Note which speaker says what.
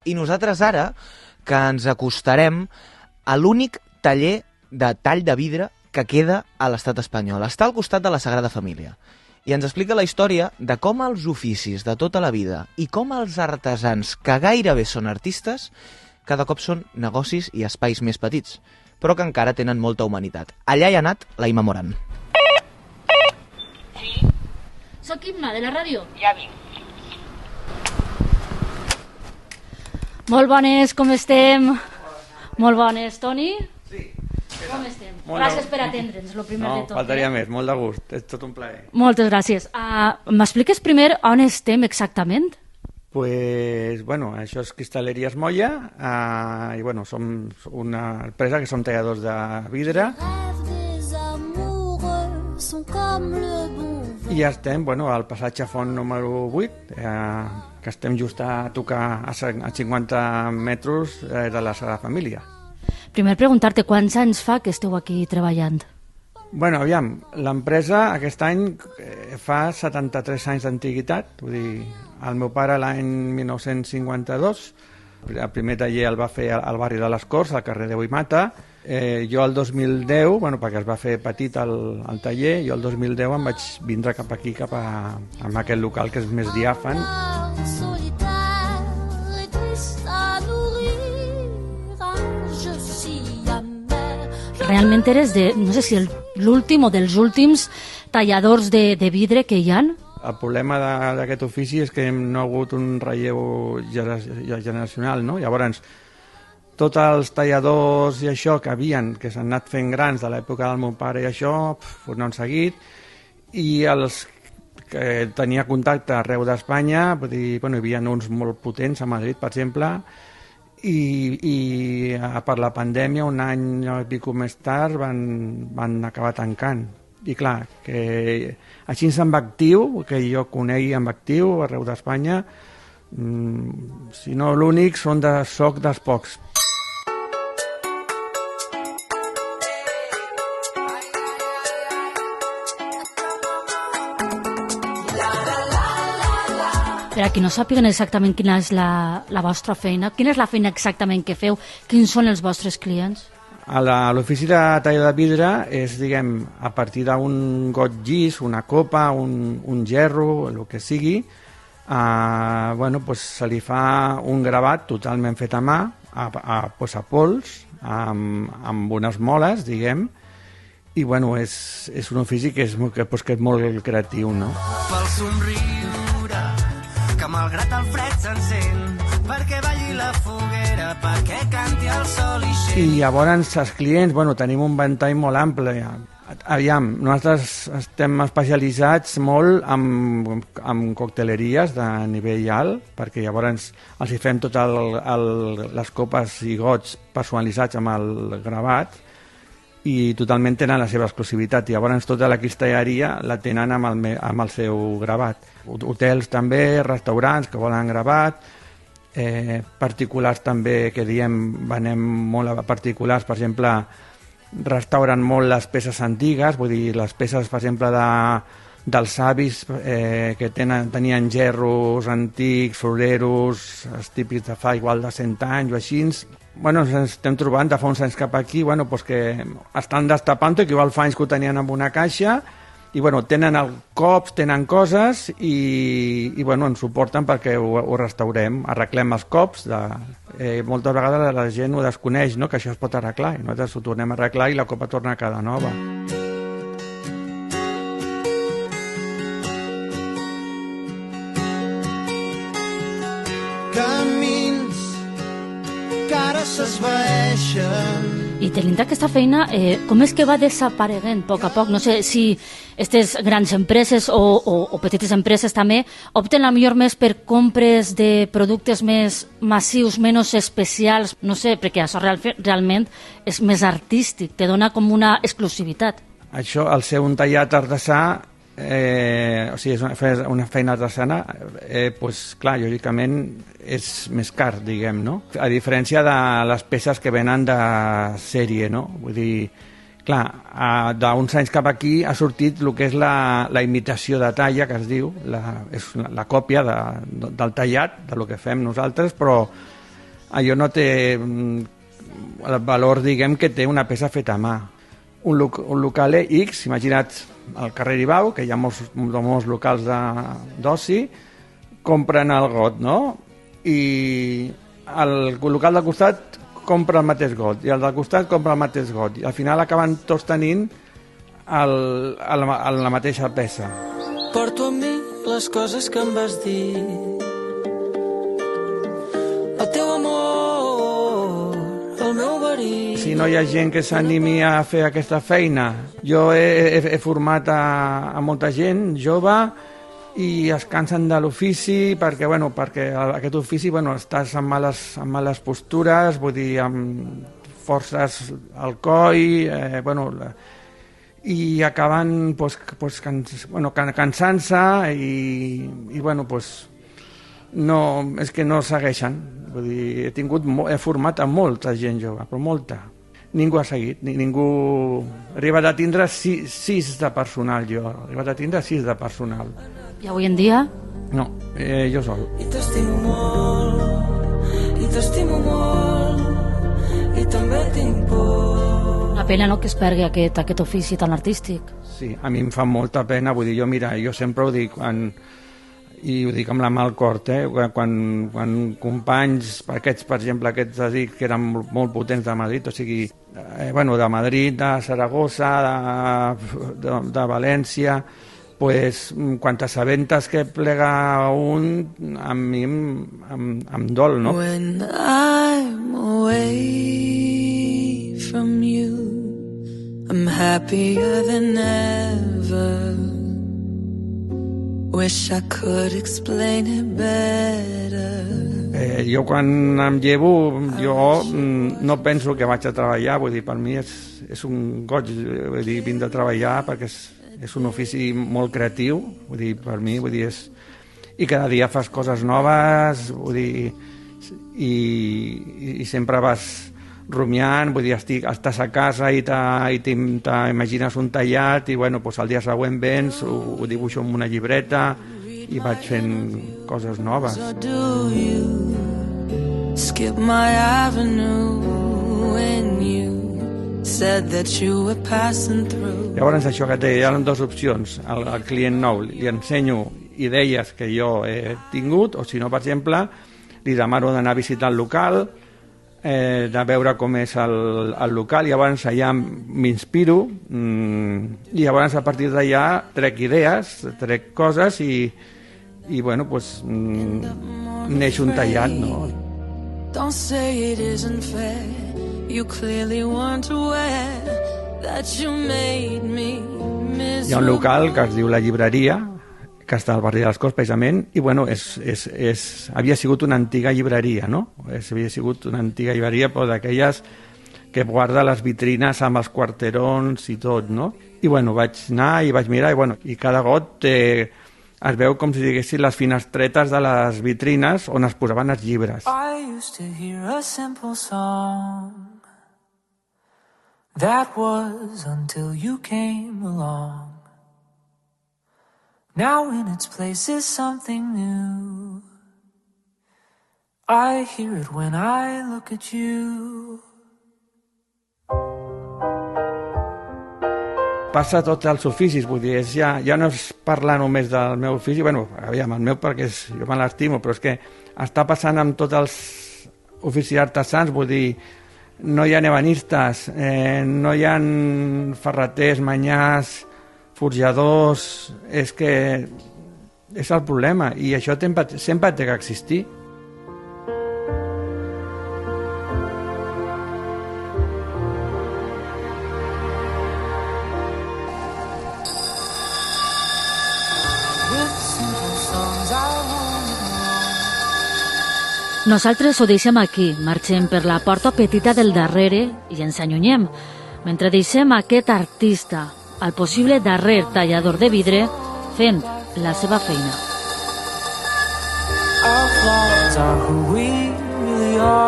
Speaker 1: I nosaltres ara que ens acostarem a l'únic taller de tall de vidre que queda a l'estat espanyol. Està al costat de la Sagrada Família. I ens explica la història de com els oficis de tota la vida i com els artesans, que gairebé són artistes, cada cop són negocis i espais més petits, però que encara tenen molta humanitat. Allà hi ha anat la Ima Moran.
Speaker 2: Sí?
Speaker 3: Soc Imna, de la ràdio.
Speaker 2: Ja vinc.
Speaker 3: Molt bones, com estem? Molt bones, Toni?
Speaker 4: Sí.
Speaker 3: Com estem?
Speaker 4: Molt
Speaker 3: Gràcies per atendre'ns, el primer de tot.
Speaker 4: No, faltaria més, molt de gust, és tot un plaer.
Speaker 3: Moltes gràcies. M'expliques primer on estem exactament?
Speaker 4: Pues, bueno, això és Cristalleries Moya, i bueno, som una empresa que som talladors de vidre. I ja estem, bueno, al passatge Font número 8, que estem just a tocar a 50 metres de la Sagrada Família.
Speaker 3: Primer preguntar-te quants anys fa que esteu aquí treballant?
Speaker 4: Bueno, aviam, l'empresa aquest any fa 73 anys d'antiguitat, vull dir, el meu pare l'any 1952, el primer taller el va fer al barri de les Corts, al carrer de Boimata, jo el 2010, bueno, perquè es va fer petit el taller, jo el 2010 em vaig vindre cap aquí, a aquest local que és més diàfan.
Speaker 3: Realment eres no sé si l'últim o dels últims talladors de vidre que hi ha?
Speaker 4: El problema d'aquest ofici és que no ha hagut un relleu generacional, no? Llavors, tots els talladors i això que s'han anat fent grans de l'època del meu pare i això, no han seguit, i els que tenia contacte arreu d'Espanya, vull dir, bueno, hi havia uns molt potents a Madrid, per exemple, i per la pandèmia, un any i pico més tard, van acabar tancant. I clar, que així amb actiu, que jo conegui amb actiu arreu d'Espanya, si no l'únic, soc dels pocs.
Speaker 3: Per a qui no sàpiguen exactament quina és la vostra feina, quina és la feina exactament que feu, quins són els vostres clients?
Speaker 4: A l'ofici de tall de vidre és, diguem, a partir d'un got llis, una copa, un gerro, el que sigui, bueno, pues se li fa un gravat totalment fet a mà, a pols, amb unes moles, diguem, i bueno, és un ofici que és molt creatiu, no?
Speaker 5: Pel somriure, que malgrat el fred s'encén, perquè balli la foguera, perquè canti el sol i xent.
Speaker 4: I llavors els clients, bueno, tenim un ventall molt ample. Aviam, nosaltres estem especialitzats molt en cocteleries de nivell alt, perquè llavors els hi fem totes les copes i gots personalitzats amb el gravat, i totalment tenen la seva exclusivitat. I llavors tota la cristalleria la tenen amb el seu gravat. Hotels també, restaurants que volen gravat, particulars també, que diem, venem molt a particulars, per exemple, restauren molt les peces antigues, vull dir, les peces, per exemple, dels avis que tenien gerros antics, floreros, els típics de fa igual de 100 anys o així. Bueno, ens estem trobant de fa uns anys cap aquí, bueno, pues que estan destapant-ho, que igual fa anys que ho tenien en una caixa, i bueno, tenen cops, tenen coses, i bueno, ens suporten perquè ho restaurem, arreglem els cops. Moltes vegades la gent ho desconeix, no?, que això es pot arreglar, i nosaltres ho tornem a arreglar i la copa torna a quedar nova.
Speaker 5: Camins que ara s'esvaeixen.
Speaker 3: I tenint aquesta feina, com és que va desapareguent a poc a poc? No sé si aquestes grans empreses o petites empreses també opten a millor més per compres de productes més massius, menys especials, no sé, perquè això realment és més artístic, te dona com una exclusivitat.
Speaker 4: Això, al ser un tallat artesà, o sigui, és una feina artesana, pues, clar, lògicament és més car, diguem, no? A diferència de les peces que venen de sèrie, no? Vull dir, clar, d'uns anys cap aquí ha sortit el que és la imitació de talla, que es diu, és la còpia del tallat, del que fem nosaltres, però allò no té el valor, diguem, que té una peça feta a mà. Un local X, imagina't al carrer Ibau, que hi ha molts locals d'oci, compren el got, no? I el local del costat compra el mateix got, i el del costat compra el mateix got, i al final acaben tots tenint la mateixa peça.
Speaker 5: Porto amb mi les coses que em vas dir, el teu amor, el meu verí.
Speaker 4: Si no hi ha gent que s'animi a fer aquesta feina, jo he format a molta gent jove i es cansen de l'ofici perquè aquest ofici estàs amb males postures, vull dir, amb forces al coll, i acaben cansant-se i no, és que no segueixen. Vull dir, he format a molta gent jove, però molta. Ningú ha seguit, ningú... He arribat a tindre 6 de personal, jo. He arribat a tindre 6 de personal.
Speaker 3: I avui en dia?
Speaker 4: No, jo sol.
Speaker 5: I t'estimo molt, i també tinc por.
Speaker 3: Una pena, no?, que es perdi aquest ofici tan artístic.
Speaker 4: Sí, a mi em fa molta pena, vull dir, jo sempre ho dic, i ho dic amb la mà al cor, quan companys, aquests, per exemple, aquests de dic que eren molt potents de Madrid, o sigui, de Madrid, de Saragossa, de València, quan t'assabentes que plega un, a mi em dol, no?
Speaker 5: When I'm away from you, I'm happier than ever. Wish I could explain it better.
Speaker 4: Jo quan em llevo, jo no penso que vaig a treballar, vull dir, per mi és un goig, vull dir, vindre a treballar perquè és un ofici molt creatiu, vull dir, per mi, vull dir, i cada dia fas coses noves, vull dir, i sempre vas rumiant, vull dir, estàs a casa i t'imagines un tallat i el dia següent vens, ho dibuixo en una llibreta i vaig fent coses noves.
Speaker 5: So do you skip my avenue when you said that you were passing through?
Speaker 4: Llavors això que té, hi ha 2 opcions. Al client nou li ensenyo idees que jo he tingut, o si no, per exemple, li demano d'anar a visitar el local, de veure com és el local, i llavors allà m'inspiro, i llavors a partir d'allà trec idees, trec coses i neix un tallat, no?
Speaker 5: Don't say it isn't fair. You clearly weren't aware that you made me miserable.
Speaker 4: Hi ha un local que es diu La Llibreria, que està al barri de les Corts, precisament, i havia sigut una antiga llibreria, no? Havia sigut una antiga llibreria, però d'aquelles que guarda les vitrines amb els quarterons i tot, no? I vaig anar i vaig mirar, i cada got es veu com si diguessin les finestretes de les vitrines on es posaven els llibres.
Speaker 5: I used to hear a simple song. That was until you came along. Now in its place is something new. I hear it when I look at you.
Speaker 4: Passa tots els oficis, vull dir, ja no és parlar només del meu ofici, aviam, el meu perquè jo me l'estimo, però és que està passant amb tots els oficis artesans, vull dir, no hi ha ebanistes, no hi ha ferraters, manyars, forjadors, és que és el problema, i això sempre té que existir.
Speaker 3: Nosaltres ho deixem aquí, marxem per la porta petita del darrere i ens allunyem, mentre deixem aquest artista, el possible darrer tallador de vidre, fent la seva feina.
Speaker 5: Our flaws are who we really are.